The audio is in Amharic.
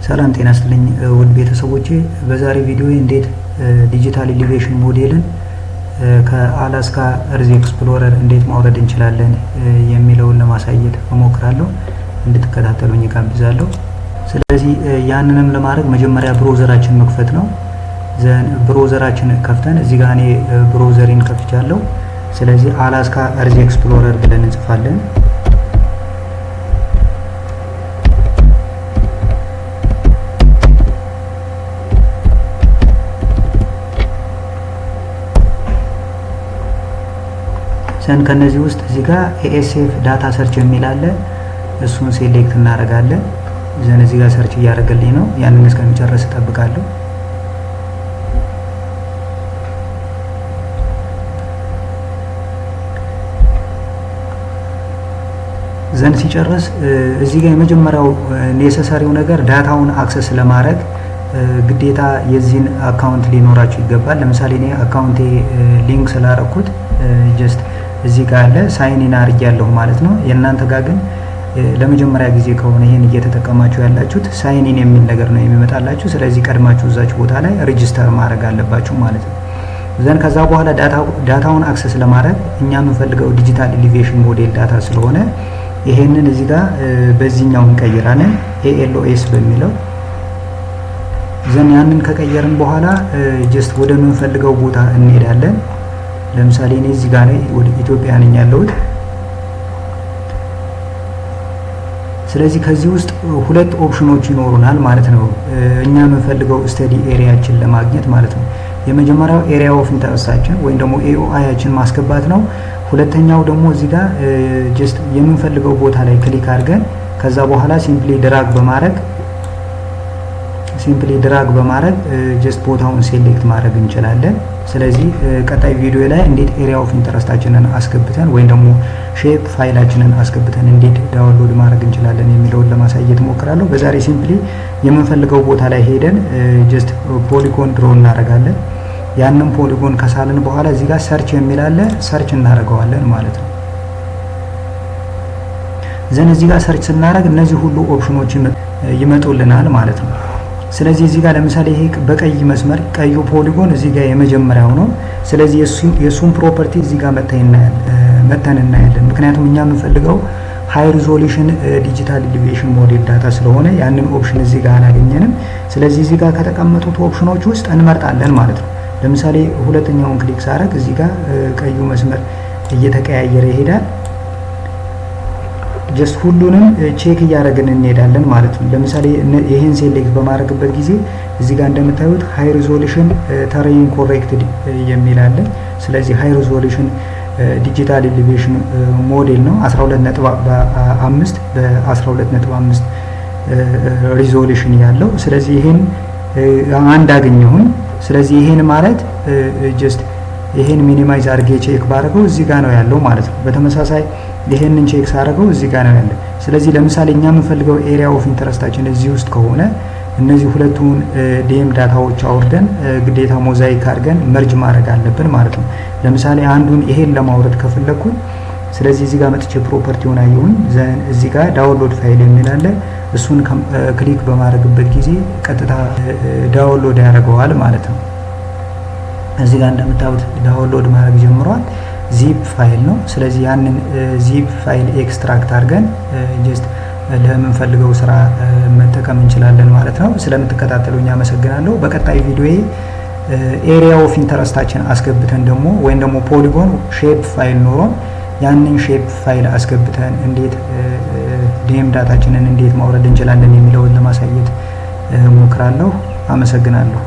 ሰላም ጤና ይስጥልኝ ውድ ቤተሰቦቼ፣ በዛሬ ቪዲዮ እንዴት ዲጂታል ኤሊቬሽን ሞዴልን ከአላስካ እርዝ ኤክስፕሎረር እንዴት ማውረድ እንችላለን የሚለውን ለማሳየት እሞክራለሁ። እንድትከታተሉኝ ጋብዛለሁ። ስለዚህ ያንንም ለማድረግ መጀመሪያ ብሮዘራችን መክፈት ነው። ብሮዘራችን ከፍተን እዚህ ጋር እኔ ብሮዘሪን ከፍቻለሁ። ስለዚህ አላስካ እርዝ ኤክስፕሎረር ብለን እንጽፋለን። ከነዚህ ውስጥ እዚህ ጋር ASF ዳታ ሰርች የሚል አለ። እሱን ሴሌክት እናደርጋለን። እዚህ ጋር ሰርች እያደረገልኝ ነው። ያንን እስከሚጨርስ እጠብቃለሁ። ሲጨርስ እዚህ ጋር የመጀመሪያው ኔሰሰሪው ነገር ዳታውን አክሰስ ለማድረግ ግዴታ የዚህን አካውንት ሊኖራችሁ ይገባል። ለምሳሌ እኔ አካውንቴ ሊንክ ስላደረኩት ጀስት እዚህ ጋር አለ ሳይን ኢን አድርጌያለሁ ማለት ነው። የእናንተ ጋር ግን ለመጀመሪያ ጊዜ ከሆነ ይሄን እየተጠቀማችሁ ያላችሁት ሳይን ኢን የሚል ነገር ነው የሚመጣላችሁ። ስለዚህ ቀድማችሁ እዛች ቦታ ላይ ሬጂስተር ማድረግ አለባችሁ ማለት ነው። ከዛ በኋላ ዳታውን አክሰስ ለማድረግ እኛ የምንፈልገው ዲጂታል ኤሊቬሽን ሞዴል ዳታ ስለሆነ ይሄንን እዚህ ጋር በዚህኛው እንቀይራለን ALOS በሚለው ያንን ከቀየርን በኋላ ጀስት ወደ ምንፈልገው ቦታ እንሄዳለን። ለምሳሌ እኔ እዚህ ጋር ወደ ኢትዮጵያ ነኝ ያለሁት። ስለዚህ ከዚህ ውስጥ ሁለት ኦፕሽኖች ይኖሩናል ማለት ነው፣ እኛ የምንፈልገው ስተዲ ኤሪያችን ለማግኘት ማለት ነው። የመጀመሪያው ኤሪያ ኦፍ ኢንተረስታችን ወይም ደግሞ AOI-ያችን ማስገባት ነው። ሁለተኛው ደግሞ እዚህ ጋር ጀስት የምንፈልገው ቦታ ላይ ክሊክ አድርገን ከዛ በኋላ ሲምፕሊ ድራግ በማድረግ ጀስት ቦታውን ሴሌክት ማድረግ እንችላለን። ስለዚህ ቀጣይ ቪዲዮ ላይ እንዴት ኤሪያ ኦፍ ኢንተረስታችንን አስገብተን ወይም ደግሞ ሼፕ ፋይላችንን አስገብተን እንዴት ዳውንሎድ ማድረግ እንችላለን የሚለውን ለማሳየት ሞክራለሁ። በዛሬ ሲምፕሊ የምንፈልገው ቦታ ላይ ሄደን ጀስት ፖሊጎን ድሮ እናደርጋለን። ያንን ፖሊጎን ከሳልን በኋላ እዚህ ጋር ሰርች የሚል አለ፣ ሰርች እናደርገዋለን ማለት ነው። እዚህ ጋር ሰርች ስናደርግ እነዚህ ሁሉ ኦፕሽኖች ይመጡልናል ማለት ነው። ስለዚህ እዚህ ጋር ለምሳሌ ይሄ በቀይ መስመር ቀዩ ፖሊጎን እዚህ ጋር የመጀመሪያው ነው። ስለዚህ የሱን ፕሮፐርቲ እዚህ ጋር መተን እናያለን። ምክንያቱም እኛ የምንፈልገው ሃይ ሪዞሉሽን ዲጂታል ኤሊቬሽን ሞዴል ዳታ ስለሆነ ያንን ኦፕሽን እዚህ ጋር አላገኘንም። ስለዚህ እዚህ ጋር ከተቀመጡት ኦፕሽኖች ውስጥ እንመርጣለን ማለት ነው። ለምሳሌ ሁለተኛውን ክሊክ ሳደርግ እዚህ ጋር ቀዩ መስመር እየተቀያየረ ይሄዳል። ጀስት ሁሉንም ቼክ እያደረግን እንሄዳለን ማለት ነው። ለምሳሌ ይሄን ሴሌክት በማድረግበት ጊዜ እዚህ ጋር እንደምታዩት ሃይ ሪዞሉሽን ተሬይን ኮሬክትድ የሚል አለ። ስለዚህ ሃይ ሪዞሉሽን ዲጂታል ኤሊቬሽን ሞዴል ነው 12.5 በ12.5 ሪዞሉሽን ያለው። ስለዚህ ይሄን አንድ አገኘሁኝ። ስለዚህ ይሄን ማለት ጀስት ይሄን ሚኒማይዝ አድርጌ ቼክ ባደረገው እዚህ ጋር ነው ያለው ማለት ነው። በተመሳሳይ ይሄንን ቼክ ሳደርገው እዚህ ጋር ነው ያለው። ስለዚህ ለምሳሌ እኛ የምንፈልገው ኤሪያ ኦፍ ኢንተረስታችን እዚህ ውስጥ ከሆነ እነዚህ ሁለቱን ዲኤም ዳታዎች አውርደን ግዴታ ሞዛይክ አድርገን መርጅ ማድረግ አለብን ማለት ነው። ለምሳሌ አንዱን ይሄን ለማውረድ ከፈለኩኝ ስለዚህ እዚህ ጋር መጥቼ ፕሮፐርቲውን አየሁኝ። እዚህ ጋር ዳውንሎድ ፋይል የሚል አለ። እሱን ክሊክ በማድረግበት ጊዜ ቀጥታ ዳውንሎድ ያደርገዋል ማለት ነው። እዚህ ጋር እንደምታዩት ዳውንሎድ ማድረግ ጀምሯል። ዚፕ ፋይል ነው። ስለዚህ ያንን ዚፕ ፋይል ኤክስትራክት አድርገን ጀስት ለምንፈልገው ስራ መጠቀም እንችላለን ማለት ነው። ስለምትከታተሉኝ አመሰግናለሁ። በቀጣይ ቪዲዮ ኤሪያ ኦፍ ኢንተረስታችን አስገብተን ደግሞ ወይም ደግሞ ፖሊጎን ሼፕ ፋይል ኖሮን ያንን ሼፕ ፋይል አስገብተን እንዴት ዲኤም ዳታችንን እንዴት ማውረድ እንችላለን የሚለውን ለማሳየት ሞክራለሁ። አመሰግናለሁ።